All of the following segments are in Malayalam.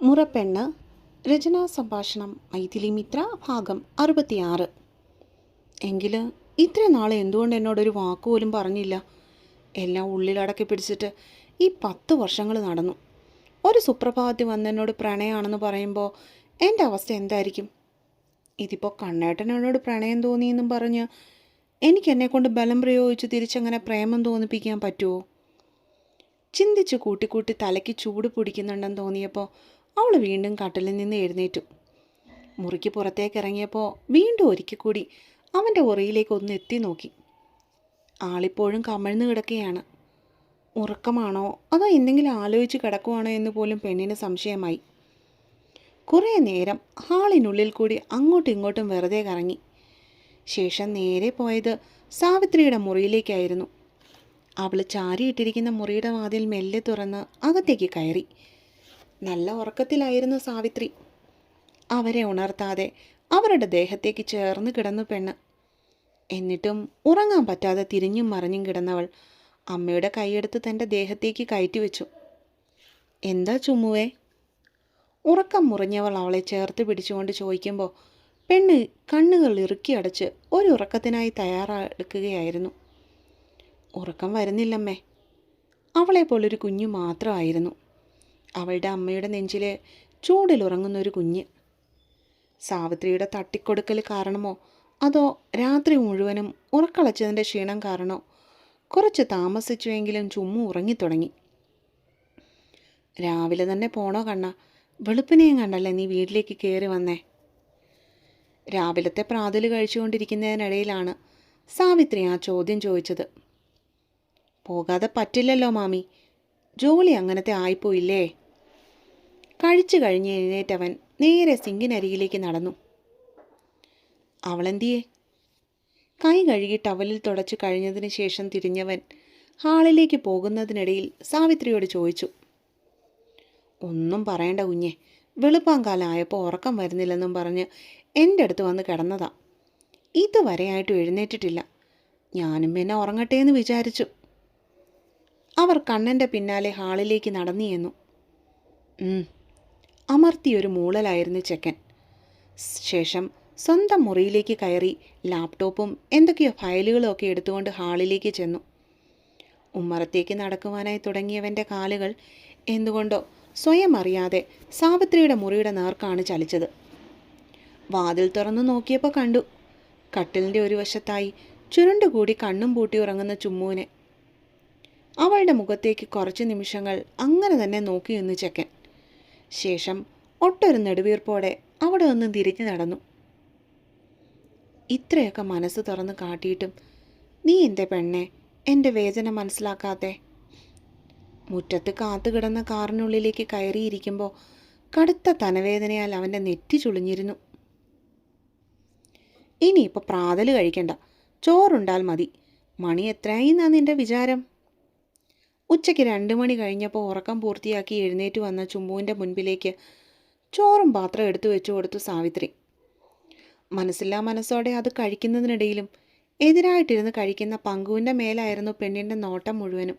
മുറപ്പെണ്ണ്. രചനാ സംഭാഷണം മൈഥിലി മിത്ര. ഭാഗം 66. എങ്കിൽ ഇത്ര നാളെ എന്തുകൊണ്ട് എന്നോടൊരു വാക്കുപോലും പറഞ്ഞില്ല? എല്ലാം ഉള്ളിലടക്കി പിടിച്ചിട്ട് ഈ 10 വർഷങ്ങൾ നടന്നു. ഒരു സുപ്രഭാതത്തിൽ വന്ന് എന്നോട് പ്രണയമാണെന്ന് പറയുമ്പോൾ എൻ്റെ അവസ്ഥ എന്തായിരിക്കും? ഇതിപ്പോൾ കണ്ണേട്ടൻ എന്നോട് പ്രണയം തോന്നിയെന്നും പറഞ്ഞ് എനിക്കെന്നെക്കൊണ്ട് ബലം പ്രയോഗിച്ച് തിരിച്ചങ്ങനെ പ്രേമം തോന്നിപ്പിക്കാൻ പറ്റുമോ? ചിന്തിച്ച് കൂട്ടിക്കൂട്ടി തലയ്ക്ക് ചൂട് പിടിക്കുന്നുണ്ടെന്ന് തോന്നിയപ്പോൾ അവൾ വീണ്ടും കട്ടിലിൽ നിന്ന് എഴുന്നേറ്റു. മുറിക്ക് പുറത്തേക്ക് ഇറങ്ങിയപ്പോൾ വീണ്ടും ഒരിക്കൽ കൂടി അവൻ്റെ ഉറയിലേക്ക് ഒന്ന് എത്തി നോക്കി. ആളിപ്പോഴും കമഴ്ന്നു കിടക്കുകയാണ്. ഉറക്കമാണോ അതോ എന്തെങ്കിലും ആലോചിച്ച് കിടക്കുവാണോ എന്ന് പോലും പെണ്ണിന് സംശയമായി. കുറേ നേരം ഹാളിനുള്ളിൽ കൂടി അങ്ങോട്ടും ഇങ്ങോട്ടും വെറുതെ കറങ്ങി. ശേഷം നേരെ പോയത് സാവിത്രിയുടെ മുറിയിലേക്കായിരുന്നു. അവൾ ചാരിയിട്ടിരിക്കുന്ന മുറിയുടെ വാതിൽ മെല്ലെ തുറന്ന് അകത്തേക്ക് കയറി. നല്ല ഉറക്കത്തിലായിരുന്നു സാവിത്രി. അവരെ ഉണർത്താതെ അവരുടെ ദേഹത്തേക്ക് ചേർന്ന് കിടന്നു പെണ്ണ്. എന്നിട്ടും ഉറങ്ങാൻ പറ്റാതെ തിരിഞ്ഞും മറിഞ്ഞും കിടന്നവൾ അമ്മയുടെ കൈയെടുത്ത് തൻ്റെ ദേഹത്തേക്ക് കയറ്റിവെച്ചു. എന്താ ചുമ്മുവേ? ഉറക്കം മുറിഞ്ഞവൾ അവളെ ചേർത്ത് പിടിച്ചുകൊണ്ട് ചോദിക്കുമ്പോൾ പെണ്ണ് കണ്ണുകൾ ഇറുക്കി അടച്ച് ഒരു ഉറക്കത്തിനായി തയ്യാറെടുക്കുകയായിരുന്നു. ഉറക്കം വരുന്നില്ലമ്മേ. അവളെപ്പോലൊരു കുഞ്ഞു മാത്രമായിരുന്നു. അവളുടെ അമ്മയുടെ നെഞ്ചിലെ ചൂടിലുറങ്ങുന്ന ഒരു കുഞ്ഞ്. സാവിത്രിയുടെ തട്ടിക്കൊടുക്കൽ കാരണമോ അതോ രാത്രി മുഴുവനും ഉറക്കളച്ചതിൻ്റെ ക്ഷീണം കാരണമോ കുറച്ച് താമസിച്ചുവെങ്കിലും ചുമ്മു ഉറങ്ങിത്തുടങ്ങി. രാവിലെ തന്നെ പോണോ കണ്ണ? വെളുപ്പിനെയും കണ്ടല്ലേ നീ വീട്ടിലേക്ക് കയറി വന്നേ? രാവിലത്തെ പ്രാതൽ കഴിച്ചുകൊണ്ടിരിക്കുന്നതിനിടയിലാണ് സാവിത്രി ആ ചോദ്യം ചോദിച്ചത്. പോകാതെ പറ്റില്ലല്ലോ മാമി, ജോലി അങ്ങനത്തെ ആയിപ്പോയില്ലേ? കഴിച്ചു കഴിഞ്ഞ് എഴുന്നേറ്റവൻ നേരെ സിങ്കിനരികിലേക്ക് നടന്നു. അവളെന്തിയേ? കൈ കഴുകി ടവലിൽ തുടച്ചു കഴിഞ്ഞതിന് ശേഷം തിരിഞ്ഞവൻ ഹാളിലേക്ക് പോകുന്നതിനിടയിൽ സാവിത്രിയോട് ചോദിച്ചു. ഒന്നും പറയണ്ട കുഞ്ഞെ, വെളുപ്പാങ്കാലമായപ്പോൾ ഉറക്കം വരുന്നില്ലെന്നും പറഞ്ഞ് എൻ്റെ അടുത്ത് വന്ന് കിടന്നതാ. ഇതുവരെയായിട്ടും എഴുന്നേറ്റിട്ടില്ല. ഞാനും പിന്നെ ഉറങ്ങട്ടെ എന്ന് വിചാരിച്ചു. അവർ കണ്ണൻ്റെ പിന്നാലെ ഹാളിലേക്ക് നടന്നു ചെന്നു. അമർത്തിയൊരു മൂളലായിരുന്നു ചെക്കൻ. ശേഷം സ്വന്തം മുറിയിലേക്ക് കയറി ലാപ്ടോപ്പും എന്തൊക്കെയോ ഫയലുകളും ഒക്കെ എടുത്തുകൊണ്ട് ഹാളിലേക്ക് ചെന്നു. ഉമ്മറത്തേക്ക് നടക്കുവാനായി തുടങ്ങിയവൻ്റെ കാലുകൾ എന്തുകൊണ്ടോ സ്വയം അറിയാതെ സാവിത്രിയുടെ മുറിയുടെ നേർക്കാണ് ചലിച്ചത്. വാതിൽ തുറന്നു നോക്കിയപ്പോൾ കണ്ടു കട്ടിലിൻ്റെ ഒരു വശത്തായി ചുരുണ്ടുകൂടി കണ്ണും പൂട്ടി ഉറങ്ങുന്ന ചുമ്മുവിനെ. അവളുടെ മുഖത്തേക്ക് കുറച്ച് നിമിഷങ്ങൾ അങ്ങനെ തന്നെ നോക്കി നിന്നു ചെക്കൻ. ശേഷം ഒട്ടൊരു നെടുവീർപ്പോടെ അവിടെ ഒന്നും തിരിഞ്ഞു നടന്നു. ഇത്രയൊക്കെ മനസ്സ് തുറന്ന് കാട്ടിയിട്ടും നീ എൻ്റെ പെണ്ണെ എൻ്റെ വേദന മനസ്സിലാക്കാതെ? മുറ്റത്ത് കാത്തുകിടന്ന കാറിനുള്ളിലേക്ക് കയറിയിരിക്കുമ്പോൾ കടുത്ത തലവേദനയാൽ അവൻ്റെ നെറ്റി ചുളിഞ്ഞിരുന്നു. ഇനിയിപ്പോൾ പ്രാതൽ കഴിക്കണ്ട, ചോറുണ്ടാൽ മതി. മണി എത്രയായി എന്നാ നിൻ്റെ വിചാരം? ഉച്ചയ്ക്ക് 2 മണി കഴിഞ്ഞപ്പോൾ ഉറക്കം പൂർത്തിയാക്കി എഴുന്നേറ്റ് വന്ന ചുമ്മുവിൻ്റെ മുൻപിലേക്ക് ചോറും പാത്രം എടുത്തു വെച്ചു കൊടുത്തു സാവിത്രി. മനസ്സില്ലാ മനസ്സോടെ അത് കഴിക്കുന്നതിനിടയിലും എതിരായിട്ടിരുന്ന് കഴിക്കുന്ന പങ്കുവിൻ്റെ മേലായിരുന്നു പെണ്ണിൻ്റെ നോട്ടം മുഴുവനും.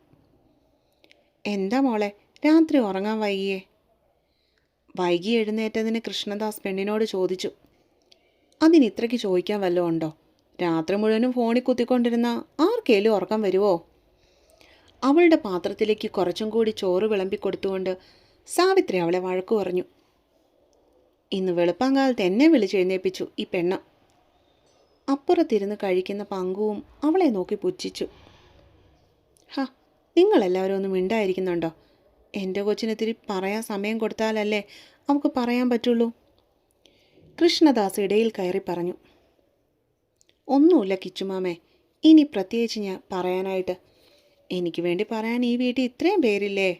എന്താ മോളെ, രാത്രി ഉറങ്ങാൻ വൈകിയേ? വൈകി എഴുന്നേറ്റതിന് കൃഷ്ണദാസ് പെണ്ണിനോട് ചോദിച്ചു. അതിന് ഇത്രയ്ക്ക് ചോദിക്കാൻ വല്ലതും ഉണ്ടോ? രാത്രി മുഴുവനും ഫോണിൽ കുത്തിക്കൊണ്ടിരുന്ന ആർക്കേലും ഉറക്കം വരുമോ? അവളുടെ പാത്രത്തിലേക്ക് കുറച്ചും കൂടി ചോറ് വിളമ്പിക്കൊടുത്തുകൊണ്ട് സാവിത്രി അവളെ വഴക്കു പറഞ്ഞു. ഇന്ന് വെളുപ്പാങ്കാലത്ത് എന്നെ വിളിച്ചെഴുന്നേൽപ്പിച്ചു ഈ പെണ്ണ്. അപ്പുറത്തിരുന്ന് കഴിക്കുന്ന പങ്കുവും അവളെ നോക്കി പുച്ഛിച്ചു. നിങ്ങളെല്ലാവരും ഒന്നും മിണ്ടായിരിക്കുന്നുണ്ടോ? എൻ്റെ കൊച്ചിനിത്തിരി പറയാൻ സമയം കൊടുത്താലല്ലേ അവൾക്ക് പറയാൻ പറ്റുള്ളൂ. കൃഷ്ണദാസ് ഇടയിൽ കയറി പറഞ്ഞു. ഒന്നുമില്ല കിച്ചുമാമേ, ഇനി പ്രത്യേകിച്ച് ഞാൻ പറയാനായിട്ട്. എനിക്ക് വേണ്ടി പറയാൻ ഈ വീട്ടിൽ ഇത്രയും പേരില്ലേ?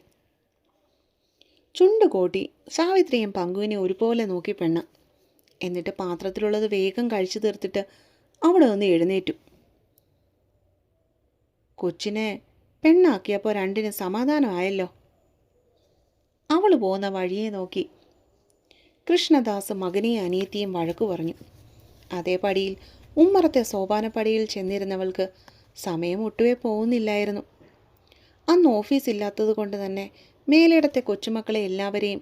ചുണ്ടുകോട്ടി സാവിത്രിയും പങ്കുവിനെ ഒരുപോലെ നോക്കി പെണ്ണ്. എന്നിട്ട് പാത്രത്തിലുള്ളത് വേഗം കഴിച്ചു തീർത്തിട്ട് അവിടെ ഒന്ന് എഴുന്നേറ്റു. കൊച്ചിനെ പെണ്ണാക്കിയപ്പോൾ രണ്ടിനും സമാധാനമായല്ലോ. അവൾ പോകുന്ന വഴിയെ നോക്കി കൃഷ്ണദാസ് മകനെയും അനിയത്തിയും വഴക്കു പറഞ്ഞു. അതേ പടിയിൽ ഉമ്മറത്തെ സോപാനപ്പടിയിൽ ചെന്നിരുന്നവൾക്ക് സമയം ഒട്ടുവേ പോകുന്നില്ലായിരുന്നു. അന്ന് ഓഫീസ് ഇല്ലാത്തത് കൊണ്ട് തന്നെ മേലിടത്തെ കൊച്ചുമക്കളെ എല്ലാവരെയും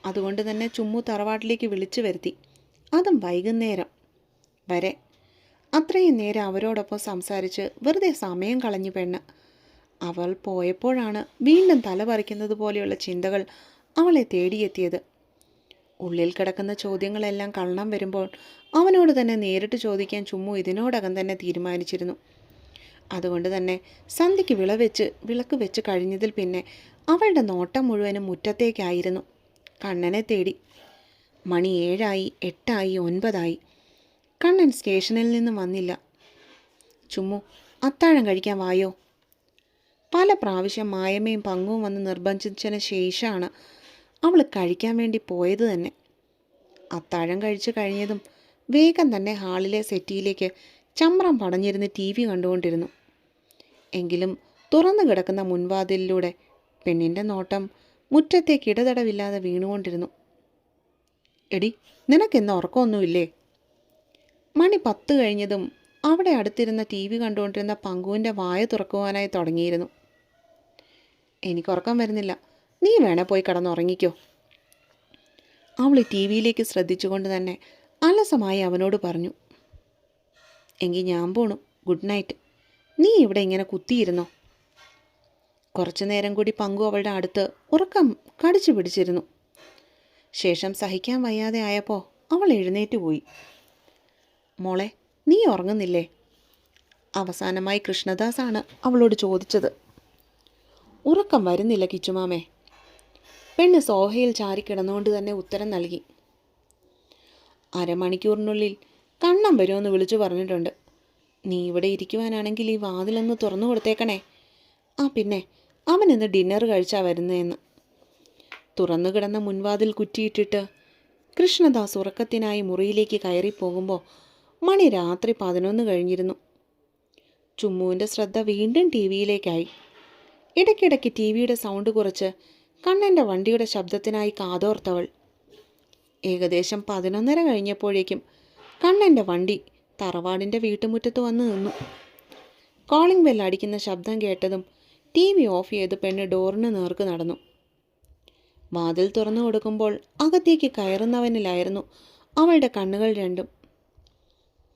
അതുകൊണ്ട് തന്നെ ചുമ്മു തറവാട്ടിലേക്ക് വിളിച്ചു വരുത്തി. അതും വൈകുന്നേരം വരെ. അത്രയും നേരം അവരോടൊപ്പം സംസാരിച്ച് വെറുതെ സമയം കളഞ്ഞു പെണ്ണ്. അവൾ പോയപ്പോഴാണ് വീണ്ടും തലപറിക്കുന്നത് പോലെയുള്ള ചിന്തകൾ അവളെ തേടിയെത്തിയത്. ഉള്ളിൽ കിടക്കുന്ന ചോദ്യങ്ങളെല്ലാം കള്ളം വരുമ്പോൾ അവനോട് തന്നെ നേരിട്ട് ചോദിക്കാൻ ചുമ്മു ഇതിനോടകം തന്നെ തീരുമാനിച്ചിരുന്നു. അതുകൊണ്ട് തന്നെ സന്ധ്യയ്ക്ക് വിളക്ക് വെച്ച് കഴിഞ്ഞതിൽ പിന്നെ അവളുടെ നോട്ടം മുഴുവനും മുറ്റത്തേക്കായിരുന്നു. കണ്ണനെ തേടി. മണി 7 8 9 കണ്ണൻ സ്റ്റേഷനിൽ നിന്നും വന്നില്ല. ചുമ്മു, അത്താഴം കഴിക്കാൻ വായോ? പല പ്രാവശ്യം മായമ്മയും പങ്കും വന്ന് നിർബന്ധിച്ചതിന് ശേഷമാണ് അവൾ കഴിക്കാൻ വേണ്ടി പോയത് തന്നെ. അത്താഴം കഴിച്ചു കഴിഞ്ഞതും വേഗം തന്നെ ഹാളിലെ സെറ്റിയിലേക്ക് ചമ്രം പടഞ്ഞിരുന്ന് TV കണ്ടുകൊണ്ടിരുന്നു. എങ്കിലും തുറന്നു കിടക്കുന്ന മുൻവാതിലിലൂടെ പെണ്ണിൻ്റെ നോട്ടം മുറ്റത്തേക്ക് ഇടതടവില്ലാതെ വീണുകൊണ്ടിരുന്നു. എടി, നിനക്കെന്ന് ഉറക്കമൊന്നുമില്ലേ? മണി 10 കഴിഞ്ഞതും അവിടെ അടുത്തിരുന്ന TV കണ്ടുകൊണ്ടിരുന്ന പങ്കുവിൻ്റെ വായ തുറക്കുവാനായി തുടങ്ങിയിരുന്നു. എനിക്കുറക്കം വരുന്നില്ല, നീ വേണേ പോയി കിടന്നുറങ്ങിക്കോ. അവൾ TVയിലേക്ക് ശ്രദ്ധിച്ചുകൊണ്ട് തന്നെ അലസമായി അവനോട് പറഞ്ഞു. എങ്കിൽ ഞാൻ പോണു, ഗുഡ് നൈറ്റ്. നീ ഇവിടെ ഇങ്ങനെ കുത്തിയിരുന്നോ? കുറച്ചു നേരം കൂടി പങ്കു അവളുടെ അടുത്ത് ഉറക്കം കടിച്ചു പിടിച്ചിരുന്നു. ശേഷം സഹിക്കാൻ വയ്യാതെ ആയപ്പോൾ അവൾ എഴുന്നേറ്റ് പോയി. മോളെ, നീ ഉറങ്ങുന്നില്ലേ? അവസാനമായി കൃഷ്ണദാസാണ് അവളോട് ചോദിച്ചത്. ഉറക്കം വരുന്നില്ല കിച്ചുമാമേ. പെണ്ണ് സോഫയിൽ ചാരിക്കിടന്നുകൊണ്ട് തന്നെ ഉത്തരം നൽകി. അരമണിക്കൂറിനുള്ളിൽ കണ്ണം വരുമെന്ന് വിളിച്ചു പറഞ്ഞിട്ടുണ്ട്. നീ ഇവിടെ ഇരിക്കുവാനാണെങ്കിൽ ഈ വാതിലൊന്ന് തുറന്നു കൊടുത്തേക്കണേ. ആ പിന്നെ, അവൻ ഇന്ന് ഡിന്നർ കഴിച്ചാ വരുന്നതെന്ന്. തുറന്നു കിടന്ന മുൻവാതിൽ കുറ്റിയിട്ടിട്ട് കൃഷ്ണദാസ് ഉറക്കത്തിനായി മുറിയിലേക്ക് കയറിപ്പോകുമ്പോൾ മണി രാത്രി 11 കഴിഞ്ഞിരുന്നു. ചുമ്മുവിൻ്റെ ശ്രദ്ധ വീണ്ടും TVയിലേക്കായി. ഇടയ്ക്കിടയ്ക്ക് TVയുടെ സൗണ്ട് കുറച്ച് കണ്ണൻ്റെ വണ്ടിയുടെ ശബ്ദത്തിനായി കാതോർത്തവൾ. ഏകദേശം 11:30 കഴിഞ്ഞപ്പോഴേക്കും കണ്ണൻ്റെ വണ്ടി തറവാടിൻ്റെ വീട്ടുമുറ്റത്ത് വന്ന് നിന്നു. കോളിംഗ് ബെൽ അടിക്കുന്ന ശബ്ദം കേട്ടതും TV ഓഫ് ചെയ്ത് പെണ്ണ് ഡോറിന് നേർക്ക് നടന്നു. വാതിൽ തുറന്നു കൊടുക്കുമ്പോൾ അകത്തേക്ക് കയറുന്നവനിലായിരുന്നു അവളുടെ കണ്ണുകൾ രണ്ടും.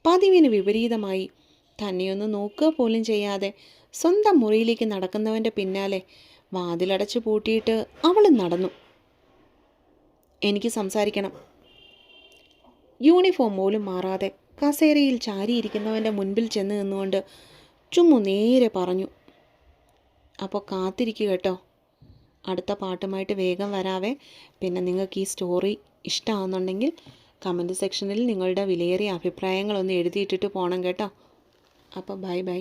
പതിവിന് വിപരീതമായി തന്നെയൊന്ന് നോക്കുക പോലും ചെയ്യാതെ സ്വന്തം മുറിയിലേക്ക് നടക്കുന്നവൻ്റെ പിന്നാലെ വാതിലടച്ചു പൂട്ടിയിട്ട് അവൾ നടന്നു. എനിക്ക് സംസാരിക്കണം. യൂണിഫോം പോലും മാറാതെ കസേരയിൽ ചാരിയിരിക്കുന്നവൻ്റെ മുൻപിൽ ചെന്ന് നിന്നുകൊണ്ട് ചുമ്മു നേരെ പറഞ്ഞു. അപ്പോൾ കാത്തിരിക്കുക കേട്ടോ. അടുത്ത പാട്ടുമായിട്ട് വേഗം വരാവേ. പിന്നെ നിങ്ങൾക്ക് ഈ സ്റ്റോറി ഇഷ്ടമാകുന്നുണ്ടെങ്കിൽ കമൻറ്റ് സെക്ഷനിൽ നിങ്ങളുടെ വിലയേറിയ അഭിപ്രായങ്ങളൊന്ന് എഴുതിയിട്ടിട്ട് പോകണം കേട്ടോ. അപ്പോൾ ബൈ ബൈ.